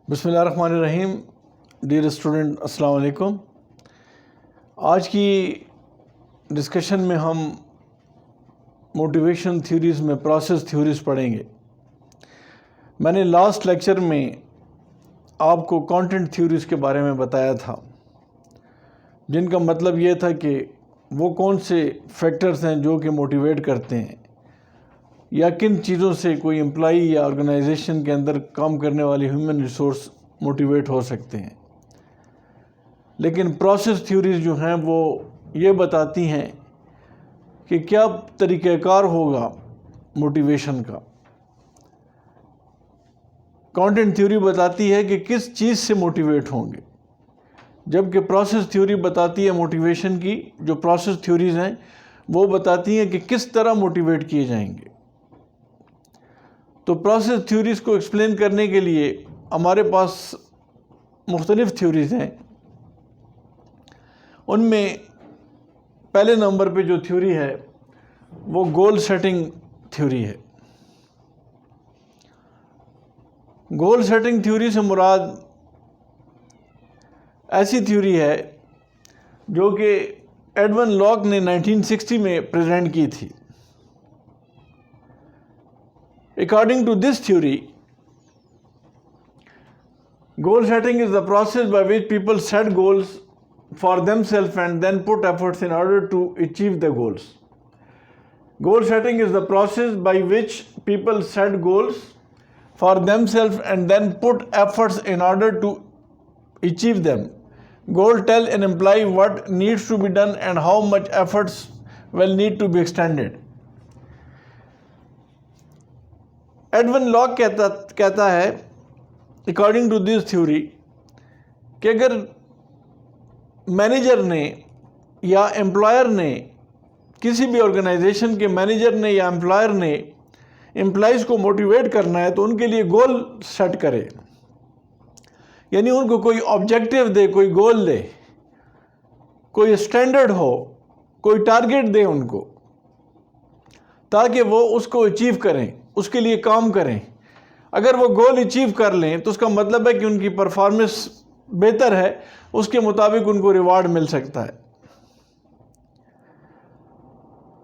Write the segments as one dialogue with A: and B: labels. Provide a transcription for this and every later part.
A: بسم اللہ الرحمن الرحیم. ڈیئر اسٹوڈنٹ، السلام علیکم. آج کی ڈسکشن میں ہم موٹیویشن تھیوریز میں پروسیس تھیوریز پڑھیں گے. میں نے لاسٹ لیکچر میں آپ کو کانٹینٹ تھیوریز کے بارے میں بتایا تھا، جن کا مطلب یہ تھا کہ وہ کون سے فیکٹرز ہیں جو کہ موٹیویٹ کرتے ہیں، یا کن چیزوں سے کوئی امپلائی یا آرگنائزیشن کے اندر کام کرنے والی ہیومن ریسورس موٹیویٹ ہو سکتے ہیں. لیکن پروسیس تھیوریز جو ہیں وہ یہ بتاتی ہیں کہ کیا طریقہ کار ہوگا موٹیویشن کا. کانٹینٹ تھیوری بتاتی ہے کہ کس چیز سے موٹیویٹ ہوں گے، جبکہ پروسیس تھیوری بتاتی ہے موٹیویشن کی. جو پروسیس تھیوریز ہیں وہ بتاتی ہیں کہ کس طرح موٹیویٹ کیے جائیں گے. تو پروسیس تھیوریز کو ایکسپلین کرنے کے لیے ہمارے پاس مختلف تھیوریز ہیں. ان میں پہلے نمبر پہ جو تھیوری ہے وہ گول سیٹنگ تھیوری ہے. گول سیٹنگ تھیوری سے مراد ایسی تھیوری ہے جو کہ ایڈون لاک نے 1960 میں پریزنٹ کی تھی. According to this theory, goal setting is the process by which people set goals for themselves and then put efforts in order to achieve the goals. Goal setting is the process by which people set goals for themselves and then put efforts in order to achieve them. Goal tell an employee what needs to be done and how much efforts will need to be extended. Edwin Locke کہتا ہے according to this theory کہ اگر manager نے یا employer نے، کسی بھی organization کے مینیجر نے یا امپلائر نے امپلائیز کو موٹیویٹ کرنا ہے تو ان کے لیے گول سیٹ کرے. یعنی ان کو کوئی آبجیکٹیو دے، کوئی گول دے، کوئی اسٹینڈرڈ ہو، کوئی ٹارگیٹ دے ان کو، تاکہ وہ اس کو اچیو کریں، اس کے لیے کام کریں. اگر وہ گول اچیو کر لیں تو اس کا مطلب ہے کہ ان کی پرفارمنس بہتر ہے، اس کے مطابق ان کو ریوارڈ مل سکتا ہے.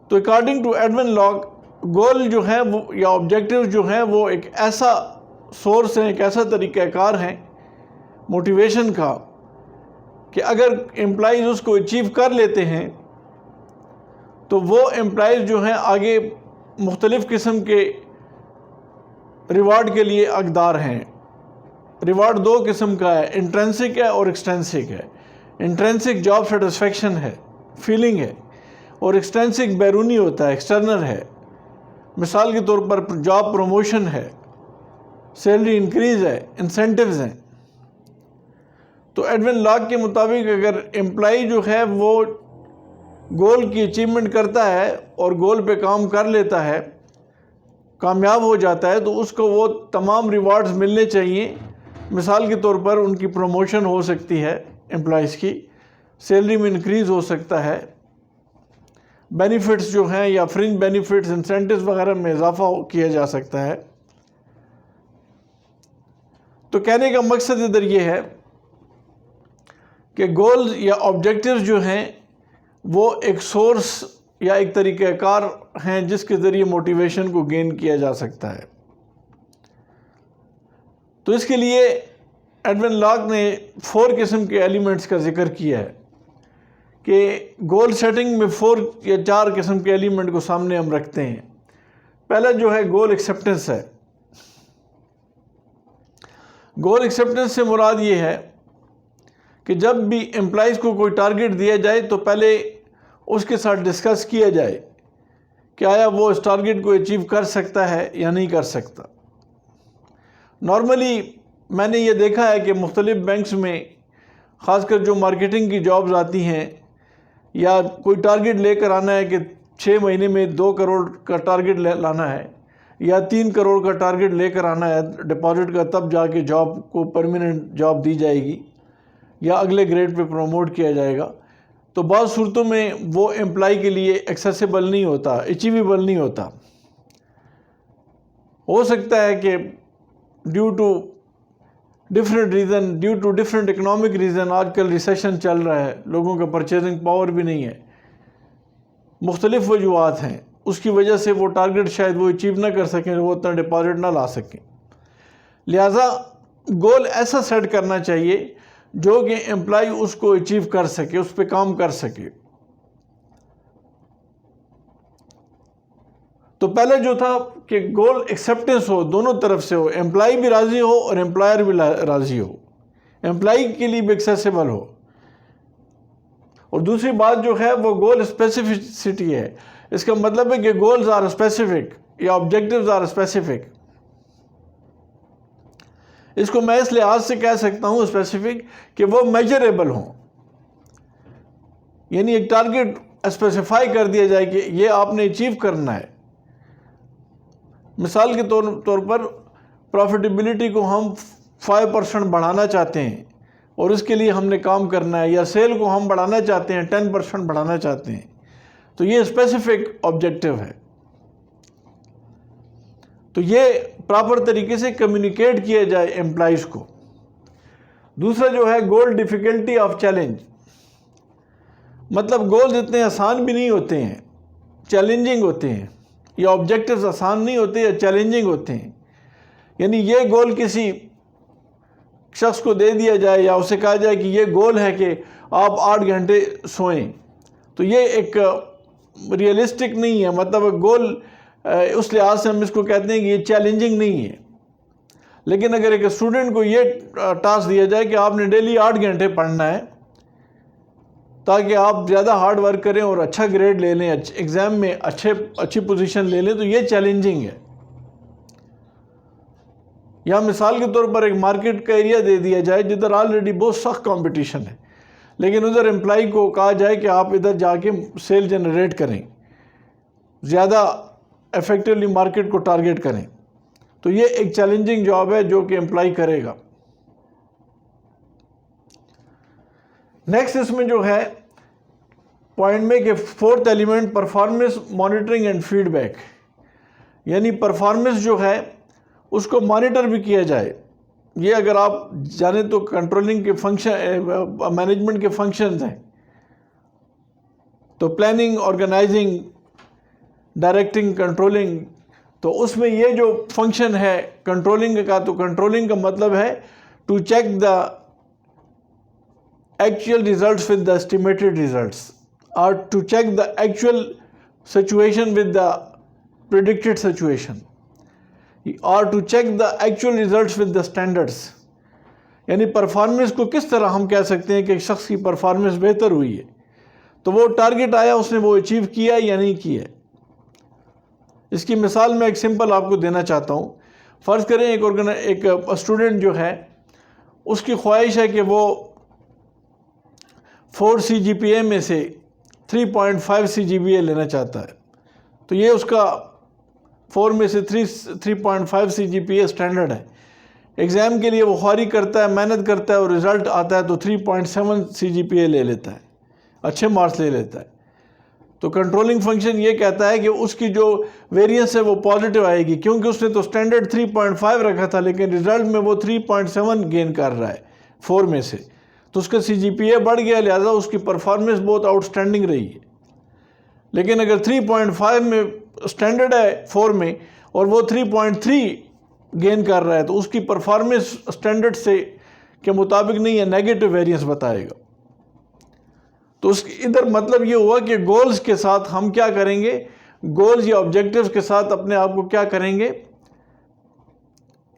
A: تو اکارڈنگ ٹو ایڈون لاک گول جو ہیں وہ یا آبجیکٹیو جو ہیں وہ ایک ایسا سورس ہے، ایک ایسا طریقہ کار ہے موٹیویشن کا کہ اگر امپلائیز اس کو اچیو کر لیتے ہیں تو وہ امپلائیز جو ہیں آگے مختلف قسم کے ریوارڈ کے لیے حقدار ہیں. ریوارڈ دو قسم کا ہے، انٹرنسک ہے اور ایکسٹرنسک ہے. انٹرنسک جاب سیٹسفیکشن ہے، فیلنگ ہے، اور ایکسٹرنسک بیرونی ہوتا ہے، ایکسٹرنل ہے. مثال کے طور پر جاب پروموشن ہے، سیلری انکریز ہے، انسینٹیوز ہیں. تو ایڈون لاک کے مطابق اگر امپلائی جو ہے وہ گول کی اچیومنٹ کرتا ہے اور گول پہ کام کر لیتا ہے، کامیاب ہو جاتا ہے، تو اس کو وہ تمام ریوارڈز ملنے چاہیے. مثال کے طور پر ان کی پروموشن ہو سکتی ہے، امپلائیز کی سیلری میں انکریز ہو سکتا ہے، بینیفٹس جو ہیں یا فرنج بینیفٹس، انسینٹیوز وغیرہ میں اضافہ کیا جا سکتا ہے. تو کہنے کا مقصد ادھر یہ ہے کہ گولز یا آبجیکٹیوز جو ہیں وہ ایک سورس یا ایک طریقہ کار ہیں جس کے ذریعے موٹیویشن کو گین کیا جا سکتا ہے. تو اس کے لیے ایڈون لاک نے 4 قسم کے ایلیمنٹس کا ذکر کیا ہے کہ گول سیٹنگ میں 4 قسم کے ایلیمنٹ کو سامنے ہم رکھتے ہیں. پہلا جو ہے گول ایکسیپٹنس ہے. گول ایکسیپٹنس سے مراد یہ ہے کہ جب بھی امپلائیز کو کوئی ٹارگیٹ دیا جائے تو پہلے اس کے ساتھ ڈسکس کیا جائے کہ آیا وہ اس ٹارگیٹ کو اچیو کر سکتا ہے یا نہیں کر سکتا. نارملی میں نے یہ دیکھا ہے کہ مختلف بینکس میں خاص کر جو مارکیٹنگ کی جابز آتی ہیں یا کوئی ٹارگیٹ لے کر آنا ہے کہ 6 مہینے میں 2 کروڑ کا ٹارگیٹ لانا ہے یا 3 کروڑ کا ٹارگیٹ لے کر آنا ہے ڈپازٹ کا، تب جا کے جاب کو پرماننٹ جاب دی جائے گی یا اگلے گریڈ پہ پروموٹ کیا جائے گا. تو بعض صورتوں میں وہ امپلائی کے لیے ایکسیسیبل نہیں ہوتا، اچیویبل نہیں ہوتا. ہو سکتا ہے کہ due to different reason, due to different economic reason, آج کل ریسیشن چل رہا ہے، لوگوں کا پرچیزنگ پاور بھی نہیں ہے، مختلف وجوہات ہیں، اس کی وجہ سے وہ ٹارگٹ شاید وہ اچیو نہ کر سکیں، وہ اتنا ڈپازٹ نہ لا سکیں. لہٰذا گول ایسا سیٹ کرنا چاہیے جو کہ امپلائی اس کو اچیو کر سکے، اس پہ کام کر سکے. تو پہلے جو تھا کہ گول ایکسیپٹنس ہو، دونوں طرف سے ہو، امپلائی بھی راضی ہو اور امپلائر بھی راضی ہو، امپلائی کے لیے بھی ایکسیسیبل ہو. اور دوسری بات جو ہے وہ گول اسپیسیفسٹی ہے. اس کا مطلب ہے کہ گولز آر اسپیسیفک یا آبجیکٹیوز آر اسپیسیفک. اس کو میں اس لحاظ سے کہہ سکتا ہوں اسپیسیفک کہ وہ میجریبل ہوں، یعنی ایک ٹارگٹ اسپیسیفائی کر دیا جائے کہ یہ آپ نے اچیو کرنا ہے. مثال کے طور پر پروفیٹیبلٹی کو ہم 5% بڑھانا چاہتے ہیں اور اس کے لیے ہم نے کام کرنا ہے، یا سیل کو ہم بڑھانا چاہتے ہیں، 10% بڑھانا چاہتے ہیں، تو یہ اسپیسیفک آبجیکٹیو ہے. تو یہ پراپر طریقے سے کمیونیکیٹ کیا جائے امپلائیز کو. دوسرا جو ہے گول ڈیفیکلٹی آف چیلنج، مطلب گولز اتنے آسان بھی نہیں ہوتے ہیں، چیلنجنگ ہوتے ہیں، یا آبجیکٹیوز آسان نہیں ہوتے یا چیلنجنگ ہوتے ہیں. یعنی یہ گول کسی شخص کو دے دیا جائے یا اسے کہا جائے کہ یہ گول ہے کہ آپ 8 گھنٹے سوئیں، تو یہ ایک ریئلسٹک نہیں ہے. مطلب گول اس لحاظ سے ہم اس کو کہتے ہیں کہ یہ چیلنجنگ نہیں ہے. لیکن اگر ایک اسٹوڈنٹ کو یہ ٹاسک دیا جائے کہ آپ نے ڈیلی 8 گھنٹے پڑھنا ہے تاکہ آپ زیادہ ہارڈ ورک کریں اور اچھا گریڈ لے لیں، ایگزام میں اچھی پوزیشن لے لیں، تو یہ چیلنجنگ ہے. یا مثال کے طور پر ایک مارکیٹ کا ایریا دے دیا جائے جدھر آلریڈی بہت سخت کمپٹیشن ہے، لیکن ادھر امپلائی کو کہا جائے کہ آپ ادھر جا کے سیل جنریٹ کریں، زیادہ ایفیکٹولی مارکیٹ کو ٹارگٹ کریں، تو یہ ایک چیلنجنگ جاب ہے جو کہ امپلائی کرے گا. نیکسٹ اس میں جو ہے پوائنٹ میں کہ 4th element performance monitoring and feedback, یعنی پرفارمنس جو ہے اس کو مانیٹر بھی کیا جائے. یہ اگر آپ جانیں تو کنٹرولنگ کے فنکشن، مینجمنٹ کے فنکشنز ہیں. تو پلاننگ، آرگنائزنگ، ڈائریکٹنگ، کنٹرولنگ، تو اس میں یہ جو فنکشن ہے کنٹرولنگ کا، تو کنٹرولنگ کا مطلب ہے to check the actual results with the estimated results, or to check the actual situation with the predicted situation, or to check the actual results with the standards. یعنی performance کو کس طرح ہم کہہ سکتے ہیں کہ ایک شخص کی پرفارمنس بہتر ہوئی ہے، تو وہ ٹارگٹ آیا، اس نے وہ اچیو کیا یا نہیں کیا. اس کی مثال میں ایک سمپل آپ کو دینا چاہتا ہوں. فرض کریں ایک اسٹوڈنٹ جو ہے اس کی خواہش ہے کہ وہ 4 CGPA میں سے 3.5 CGPA لینا چاہتا ہے. تو یہ اس کا 4 میں سے 3.5 CGPA سٹینڈرڈ ہے. ایگزام کے لیے وہ خواری کرتا ہے، محنت کرتا ہے، اور رزلٹ آتا ہے تو 3.7 CGPA لے لیتا ہے، اچھے مارکس لے لیتا ہے. تو کنٹرولنگ فنکشن یہ کہتا ہے کہ اس کی جو ویریئنس ہے وہ پازیٹیو آئے گی، کیونکہ اس نے تو سٹینڈرڈ 3.5 رکھا تھا لیکن رزلٹ میں وہ 3.7 گین کر رہا ہے 4 میں سے، تو اس کا CGPA بڑھ گیا، لہذا اس کی پرفارمنس بہت آؤٹ سٹینڈنگ رہی ہے. لیکن اگر 3.5 میں سٹینڈرڈ ہے 4 میں اور وہ 3.3 گین کر رہا ہے تو اس کی پرفارمنس سٹینڈرڈ سے کے مطابق نہیں ہے، نیگیٹو ویریئنس بتائے گا. تو ادھر مطلب یہ ہوا کہ گولز کے ساتھ ہم کیا کریں گے، گولز یا آبجیکٹیوز کے ساتھ اپنے آپ کو کیا کریں گے،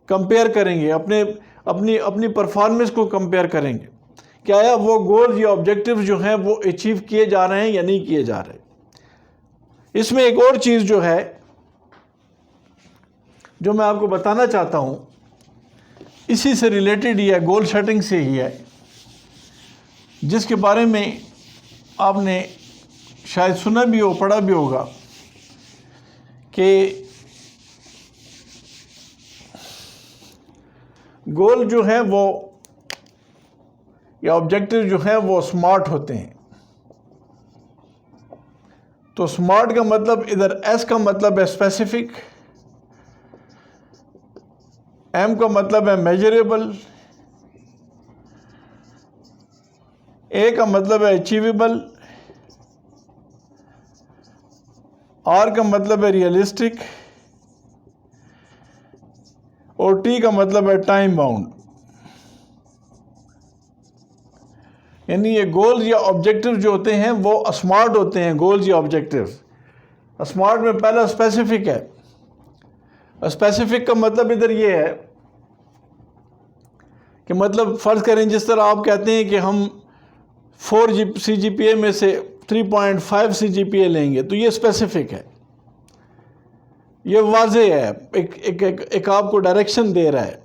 A: کمپیئر کریں گے، اپنی پرفارمنس کو کمپیئر کریں گے کہ آیا وہ گولز یا آبجیکٹیوز جو ہیں وہ اچیو کیے جا رہے ہیں یا نہیں کیے جا رہے. اس میں ایک اور چیز جو ہے جو میں آپ کو بتانا چاہتا ہوں، اسی سے ریلیٹڈ ہی ہے، گول سیٹنگ سے ہی ہے، جس کے بارے میں آپ نے شاید سنا بھی ہو، پڑھا بھی ہوگا کہ گول جو ہے وہ یا آبجیکٹیو جو ہیں وہ سمارٹ ہوتے ہیں. تو سمارٹ کا مطلب ادھر ایس کا مطلب ہے اسپیسیفک، ایم کا مطلب ہے میجریبل، اے کا مطلب ہے اچیویبل، آر کا مطلب ہے ریئلسٹک، اور ٹی کا مطلب ہے ٹائم باؤنڈ. یعنی یہ گولز یا آبجیکٹیو جو ہوتے ہیں وہ اسمارٹ ہوتے ہیں. گولز یا آبجیکٹیو اسمارٹ میں پہلا اسپیسیفک ہے. اسپیسیفک کا مطلب ادھر یہ ہے کہ مطلب فرض کریں جس طرح آپ کہتے ہیں کہ ہم 4 CGPA میں سے 3.5 CGPA لیں گے، تو یہ اسپیسیفک ہے، یہ واضح ہے، ایک آپ کو ڈائریکشن دے رہا ہے.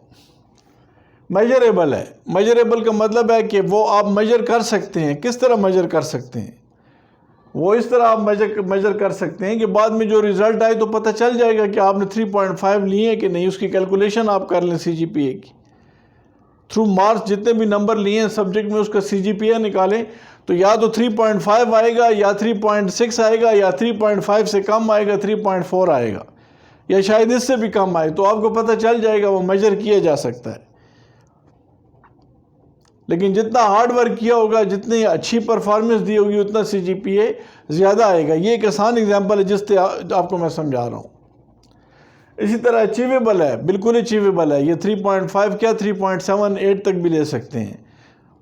A: میجریبل ہے. میجریبل کا مطلب ہے کہ وہ آپ میجر کر سکتے ہیں. کس طرح میجر کر سکتے ہیں؟ وہ اس طرح آپ میجر کر سکتے ہیں کہ بعد میں جو ریزلٹ آئے تو پتہ چل جائے گا کہ آپ نے 3.5 لیے ہیں کہ نہیں. اس کی کیلکولیشن آپ کر لیں CGPA کی تھرو مارکس، جتنے بھی نمبر لیے ہیں سبجیکٹ میں اس کا CGPA نکالیں تو یا تو 3.5 آئے گا، یا 3.6 آئے گا، یا 3.5 سے کم آئے گا، 3.4 آئے گا، یا شاید اس سے بھی کم آئے. تو آپ کو پتہ چل جائے گا، وہ میجر کیا جا سکتا ہے. لیکن جتنا ہارڈ ورک کیا ہوگا، جتنی اچھی پرفارمنس دی ہوگی، اتنا CGPA زیادہ آئے گا. یہ ایک آسان اگزامپل ہے جس سے آپ کو میں سمجھا رہا ہوں. اسی طرح اچیویبل ہے، بالکل اچیویبل ہے. یہ 3.5 کیا 3.78 تک بھی لے سکتے ہیں.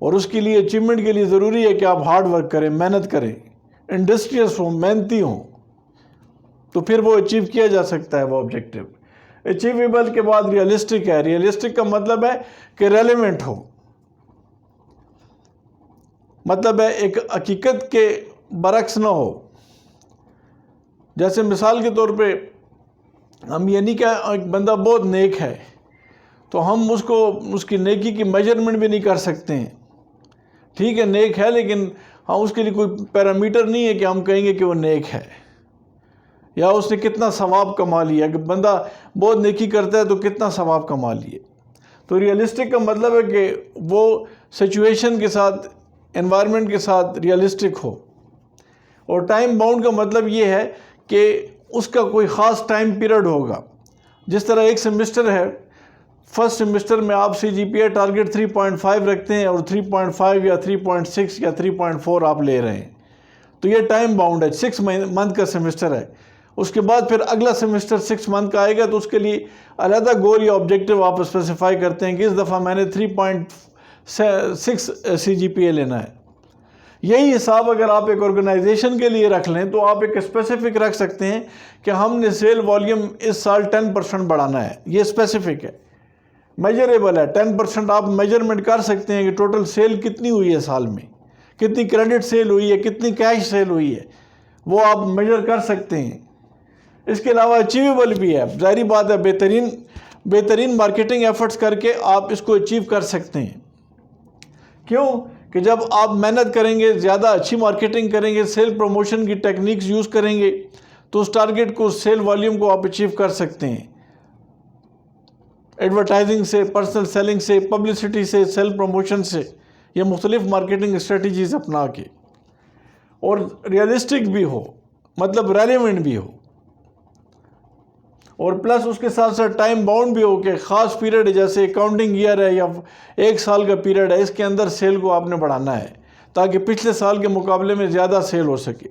A: اور اس کے لیے اچیومنٹ کے لیے ضروری ہے کہ آپ ہارڈ ورک کریں، محنت کریں، انڈسٹریس ہوں، محنتی ہوں، تو پھر وہ اچیو کیا جا سکتا ہے وہ آبجیکٹیو. اچیویبل کے بعد ریئلسٹک ہے. ریئلسٹک کا مطلب ہے کہ ریلیونٹ ہو، مطلب ہے ایک حقیقت کے برعکس نہ ہو. جیسے مثال کے طور پہ ہم یہ نہیں کہ ایک بندہ بہت نیک ہے تو ہم اس کی نیکی کی میجرمنٹ بھی نہیں کر سکتے ہیں. ٹھیک ہے نیک ہے، لیکن ہم اس کے لیے کوئی پیرامیٹر نہیں ہے کہ ہم کہیں گے کہ وہ نیک ہے یا اس نے کتنا ثواب کما لیا. اگر بندہ بہت نیکی کرتا ہے تو کتنا ثواب کما لیے. تو ریئلسٹک کا مطلب ہے کہ وہ سچویشن کے ساتھ، انوائرمنٹ کے ساتھ ریئلسٹک ہو. اور ٹائم باؤنڈ کا مطلب یہ ہے کہ اس کا کوئی خاص ٹائم پیریڈ ہوگا. جس طرح ایک سیمسٹر ہے، فرسٹ سیمسٹر میں آپ CGPA ٹارگٹ 3.5 رکھتے ہیں اور 3.5 یا 3.6 یا 3.4 آپ لے رہے ہیں، تو یہ ٹائم باؤنڈ ہے. 6 منتھ کا سیمسٹر ہے. اس کے بعد پھر اگلا سیمسٹر 6 منتھ کا آئے گا تو اس کے لیے علیحدہ گول یا آبجیکٹیو آپ اسپیسیفائی کرتے ہیں کہ اس دفعہ میں نے 3.6 CGPA لینا ہے. یہی حساب اگر آپ ایک آرگنائزیشن کے لیے رکھ لیں تو آپ ایک اسپیسیفک رکھ سکتے ہیں کہ ہم نے سیل والیوم اس سال 10% بڑھانا ہے. یہ اسپیسیفک ہے، میجریبل ہے. 10% آپ میجرمنٹ کر سکتے ہیں کہ ٹوٹل سیل کتنی ہوئی ہے سال میں، کتنی کریڈٹ سیل ہوئی ہے، کتنی کیش سیل ہوئی ہے، وہ آپ میجر کر سکتے ہیں. اس کے علاوہ اچیویبل بھی ہے. ظاہری بات ہے بہترین مارکیٹنگ ایفرٹس کر کے آپ اس کو اچیو کر سکتے ہیں. کیوں کہ جب آپ محنت کریں گے، زیادہ اچھی مارکیٹنگ کریں گے، سیل پروموشن کی ٹیکنیکس یوز کریں گے تو اس ٹارگٹ کو، سیل والیوم کو آپ اچیو کر سکتے ہیں. ایڈورٹائزنگ سے، پرسنل سیلنگ سے، پبلسٹی سے، سیل پروموشن سے، یہ مختلف مارکیٹنگ اسٹریٹجیز اپنا کے. اور ریئلسٹک بھی ہو، مطلب ریلیونٹ بھی ہو، اور پلس اس کے ساتھ ساتھ ٹائم باؤنڈ بھی ہو کہ خاص پیریڈ ہے، جیسے اکاؤنٹنگ ایئر ہے یا 1 سال کا پیریڈ ہے، اس کے اندر سیل کو آپ نے بڑھانا ہے تاکہ پچھلے سال کے مقابلے میں زیادہ سیل ہو سکے.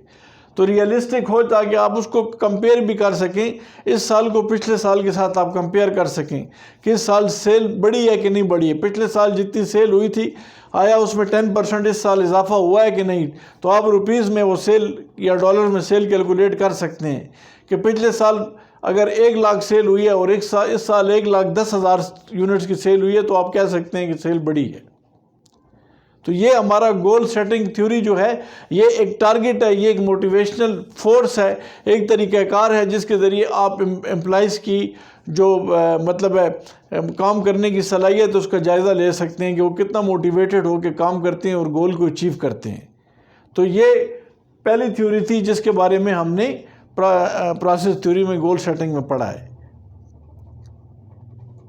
A: تو ریئلسٹک ہو تاکہ آپ اس کو کمپیئر بھی کر سکیں، اس سال کو پچھلے سال کے ساتھ آپ کمپیئر کر سکیں کہ اس سال سیل بڑی ہے کہ نہیں بڑی ہے. پچھلے سال جتنی سیل ہوئی تھی آیا اس میں 10% اس سال اضافہ ہوا ہے کہ نہیں. تو آپ روپیز میں وہ سیل یا ڈالر میں سیل کیلکولیٹ کر سکتے ہیں کہ پچھلے سال اگر 1 لاکھ سیل ہوئی ہے اور اس سال 1,10,000 یونٹس کی سیل ہوئی ہے تو آپ کہہ سکتے ہیں کہ سیل بڑی ہے. تو یہ ہمارا گول سیٹنگ تھیوری جو ہے، یہ ایک ٹارگٹ ہے، یہ ایک موٹیویشنل فورس ہے، ایک طریقہ کار ہے جس کے ذریعے آپ امپلائیز کی جو مطلب ہے کام کرنے کی صلاحیت اس کا جائزہ لے سکتے ہیں کہ وہ کتنا موٹیویٹڈ ہو کے کام کرتے ہیں اور گول کو اچیو کرتے ہیں. تو یہ پہلی تھیوری تھی جس کے بارے میں ہم نے پروسیس تھیوری میں گول سیٹنگ میں پڑھا ہے.